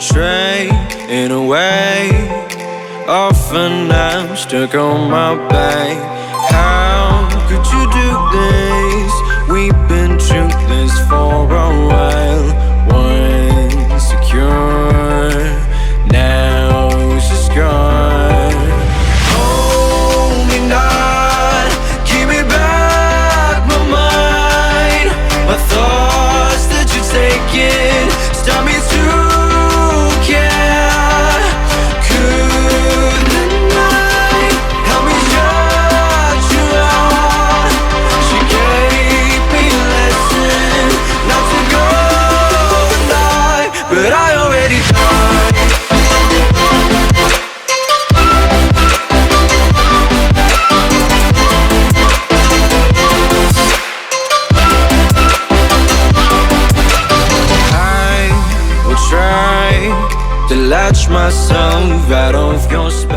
betray in a way. Often I'm stuck on my back. How could you do this? We've been through this for a while. Once secure, now it's just gone. Hold me not, give me back my mind. My thoughts that you're taking stop me to care. Could the night help me shut you out? She gave me a lesson not to go and die, but I already died. I will try to latch myself out of your space.